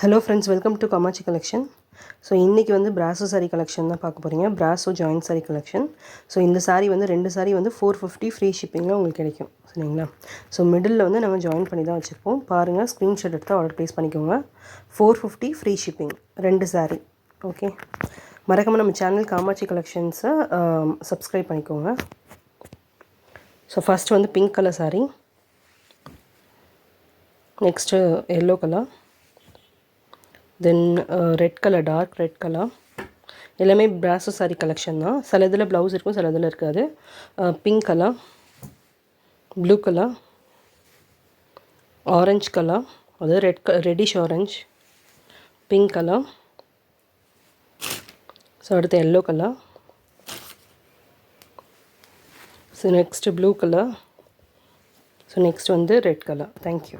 Hello friends, welcome to Kamakshi collection. So இன்றைக்கி வந்து Brasso sari collection தான் பார்க்க போகிறீங்க. Brasso joint sari collection. So இந்த சாரீ வந்து 2 சாரீ வந்து 450 ஃப்ரீ ஷிப்பிங்கில் உங்களுக்கு கிடைக்கும். சரிங்களா? ஸோ மிடில் வந்து நம்ம ஜாயின் பண்ணி தான் வச்சுருப்போம். பாருங்கள், ஸ்க்ரீன்ஷாட் எடுத்து ஆர்டர் ப்ளேஸ் பண்ணிக்கோங்க. 450 ஃப்ரீ ஷிப்பிங், 2 சாரீ. ஓகே, மறக்காமல் நம்ம சேனல் காமாட்சி கலெக்ஷன்ஸை சப்ஸ்கிரைப் பண்ணிக்கோங்க. ஸோ ஃபஸ்ட்டு வந்து pink colour sari, next yellow colour, then red colour, dark red colour. எல்லாமே பிராஸோ சாரீ கலெக்ஷன் தான். சில இதில் ப்ளவுஸ் இருக்கும், சில இதில் இருக்காது. Pink colour, blue colour, orange colour, அதாவது reddish orange, pink colour. So அடுத்து yellow colour. So next blue colour. So next வந்து ரெட் கலர். தேங்க்யூ.